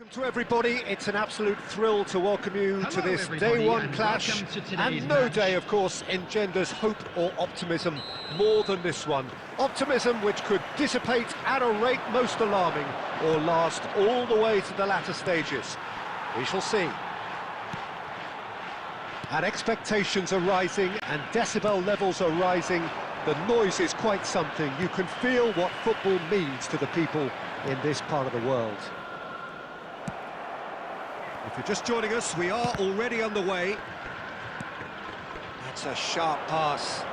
Welcome to everybody. It's an absolute thrill to welcome you to this day one clash, and no day, of course, engenders hope or optimism more than this one. Optimism which could dissipate at a rate most alarming or last all the way to the latter stages. We shall see. And expectations are rising and decibel levels are rising. The noise is quite something. You can feel what football means to the people in this part of the world. If you're just joining us, we are already underway. That's a sharp pass.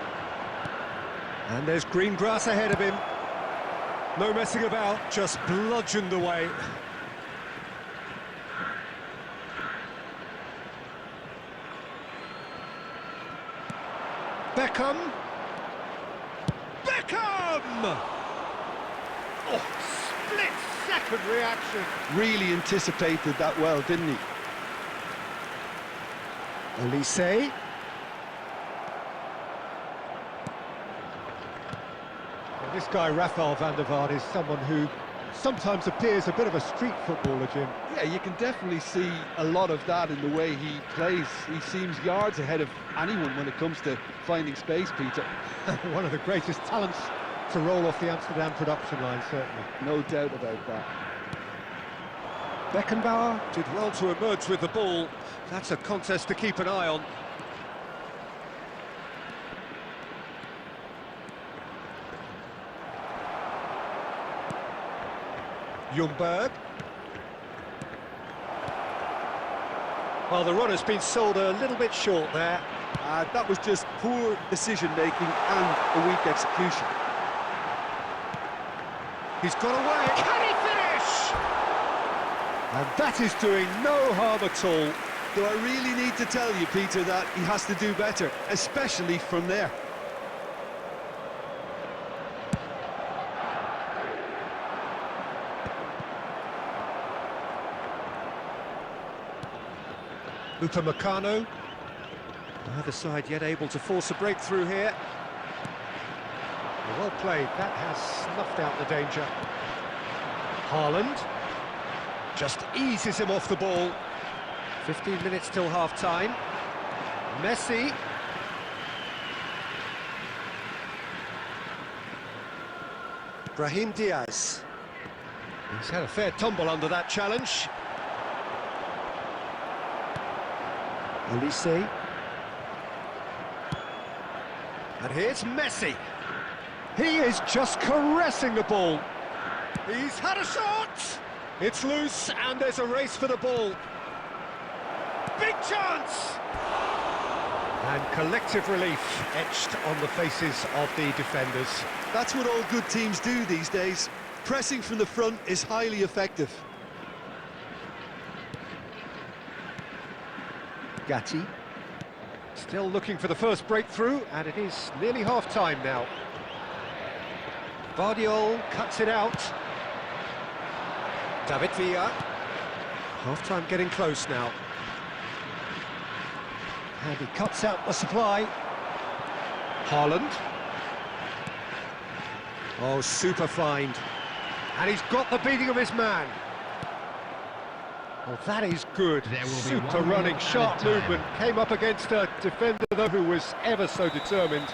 And there's green grass ahead of him. No messing about, just bludgeoned away. Beckham! Beckham! Oh, split-second reaction. Really anticipated that well, didn't he? Olise. Well, this guy, Rafael van der Vaart, is someone who sometimes appears a bit of a street footballer, Jim. Yeah, you can definitely see a lot of that in the way he plays. He seems yards ahead of anyone when it comes to finding space, Peter. One of the greatest talents to roll off the Amsterdam production line, certainly. No doubt about that. Beckenbauer did well to emerge with the ball. That's a contest to keep an eye on. Ljungberg. Well, the run has been sold a little bit short there. That was just poor decision-making and a weak execution. He's got away. Can he finish? And that is doing no harm at all. Do I really need to tell you, Peter, that he has to do better, especially from there? Upamecano. Neither side yet able to force a breakthrough here. Well played, that has snuffed out the danger. Haaland just eases him off the ball. 15 minutes till half-time. Messi. Brahim Diaz. He's had a fair tumble under that challenge. Olise. And here's Messi. He is just caressing the ball. He's had a shot. It's loose, and there's a race for the ball. Big chance! And collective relief etched on the faces of the defenders. That's what all good teams do these days. Pressing from the front is highly effective. Gatti. Still looking for the first breakthrough, and it is nearly half-time now. Bardiol cuts it out. David Villa. Half-time getting close now. And he cuts out the supply. Haaland. Oh, super find. And he's got the beating of his man. Well, that is good. Super running, sharp movement. Came up against a defender, though, who was ever so determined.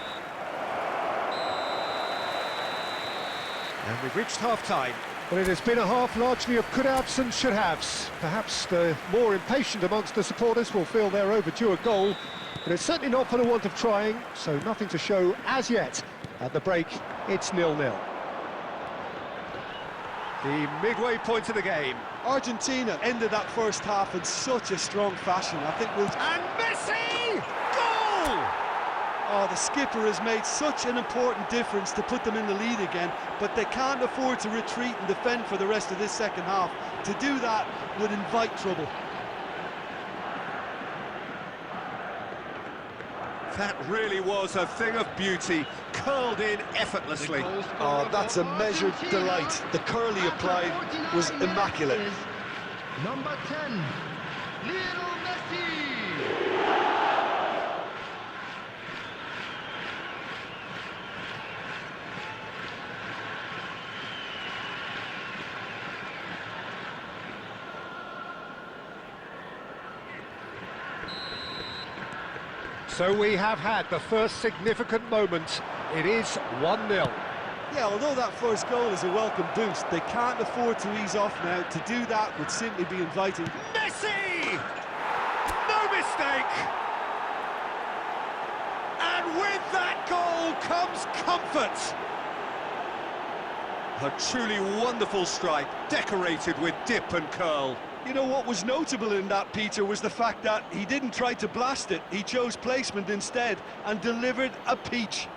And we've reached half-time. Well, it has been a half largely of could-haves and should-haves. Perhaps the more impatient amongst the supporters will feel they're overdue a goal, but it's certainly not for the want of trying, so nothing to show as yet. At the break, it's 0-0. The midway point of the game. Argentina ended that first half in such a strong fashion. I think we'll... And Messi! Goal! Oh, the skipper has made such an important difference to put them in the lead again, but they can't afford to retreat and defend for the rest of this second half. To do that would invite trouble. That really was a thing of beauty, curled in effortlessly. Oh, that's a measured delight. The curl he applied was immaculate. Number 10, Lionel Messi. So we have had the first significant moment. It is 1-0. Yeah, although that first goal is a welcome boost, they can't afford to ease off now. To do that would simply be inviting... Messi! No mistake! And with that goal comes comfort. A truly wonderful strike, decorated with dip and curl. You know what was notable in that, Peter, was the fact that he didn't try to blast it. He chose placement instead and delivered a peach.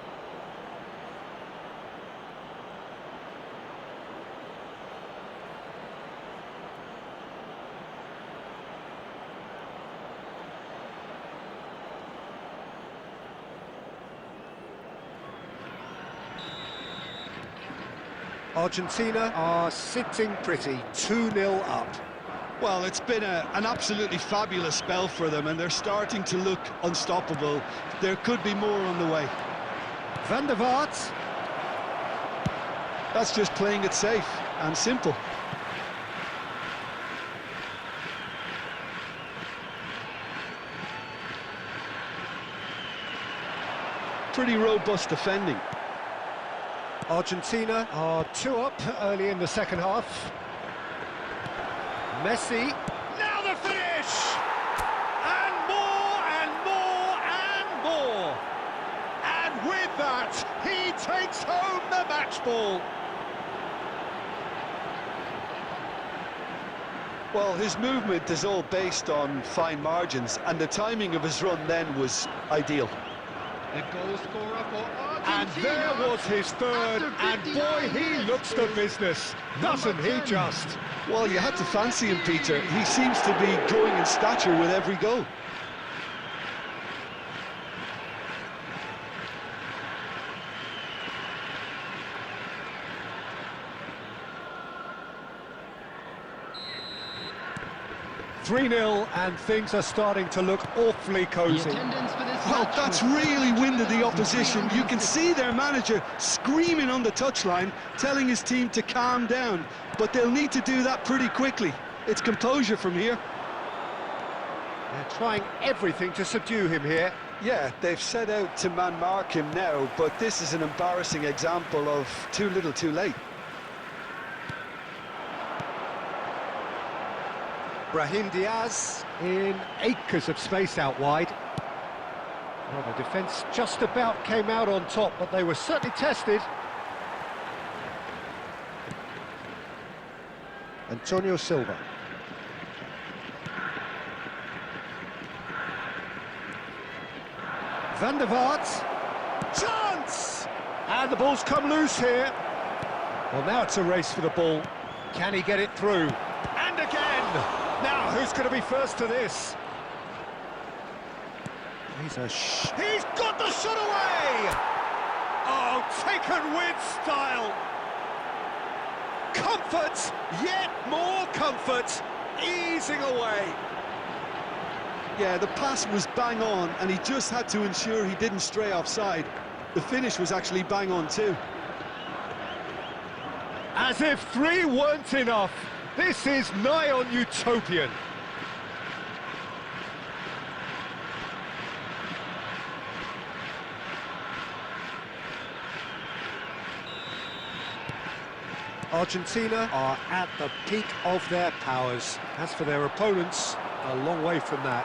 Argentina are sitting pretty, 2-0 up. Well, it's been an absolutely fabulous spell for them, and they're starting to look unstoppable. There could be more on the way. Van der Vaart. That's just playing it safe and simple. Pretty robust defending. Argentina are 2 up early in the second half. Messi, now the finish! And more, and more, and more! And with that, he takes home the match ball. Well, his movement is all based on fine margins, and the timing of his run then was ideal. The goal scorer for Argentina. And there was his third, and boy, he looks the business, doesn't he just? Well, you had to fancy him, Peter. He seems to be growing in stature with every goal. "3-0, and things are starting to look awfully cosy. Well, that's really winded the opposition. You can see their manager screaming on the touchline, telling his team to calm down. But they'll need to do that pretty quickly. It's composure from here. They're trying everything to subdue him here. Yeah, they've set out to man-mark him now, but this is an embarrassing example of too little too late. Brahim Diaz in acres of space out wide. Well, the defence just about came out on top, but they were certainly tested. Antonio Silva. Van der Vaart. Chance! And the ball's come loose here. Well, now it's a race for the ball. Can he get it through? And again! Now, who's going to be first to this? He's got the shot away! Oh, taken with style! Comfort, yet more comfort, easing away. Yeah, the pass was bang on, and he just had to ensure he didn't stray offside. The finish was actually bang on too. As if 3 weren't enough, this is nigh on utopian. Argentina are at the peak of their powers. As for their opponents, a long way from that.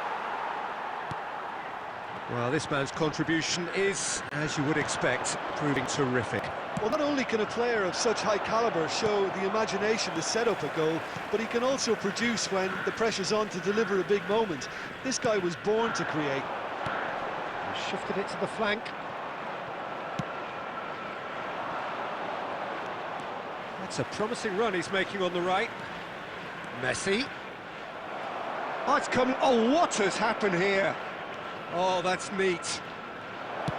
Well, this man's contribution is, as you would expect, proving terrific. Well, not only can a player of such high calibre show the imagination to set up a goal, but he can also produce when the pressure's on to deliver a big moment. This guy was born to create. He shifted it to the flank. That's a promising run he's making on the right. Messi. Oh, it's come... Oh, what has happened here? Oh, that's neat.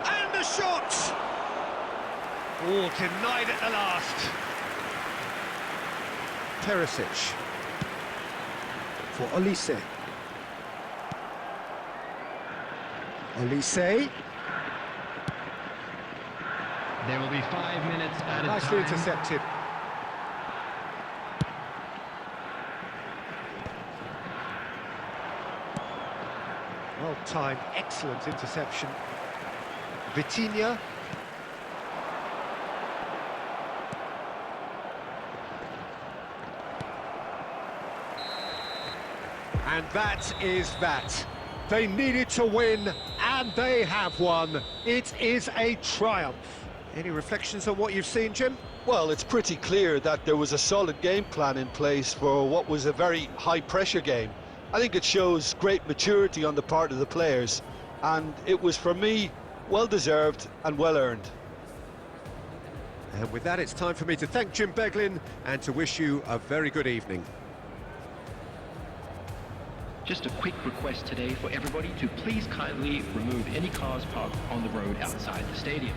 And the shot! Oh, denied at the last. Perisic. For Olise. Olise. There will be 5 minutes at a Nicely time. intercepted. Well-timed, excellent interception. Vitinha. And that is that. They needed to win, and they have won. It is a triumph. Any reflections on what you've seen, Jim? Well, it's pretty clear that there was a solid game plan in place for what was a very high-pressure game. I think it shows great maturity on the part of the players, and it was, for me, well-deserved and well-earned. And with that, it's time for me to thank Jim Beglin and to wish you a very good evening. Just a quick request today for everybody to please kindly remove any cars parked on the road outside the stadium.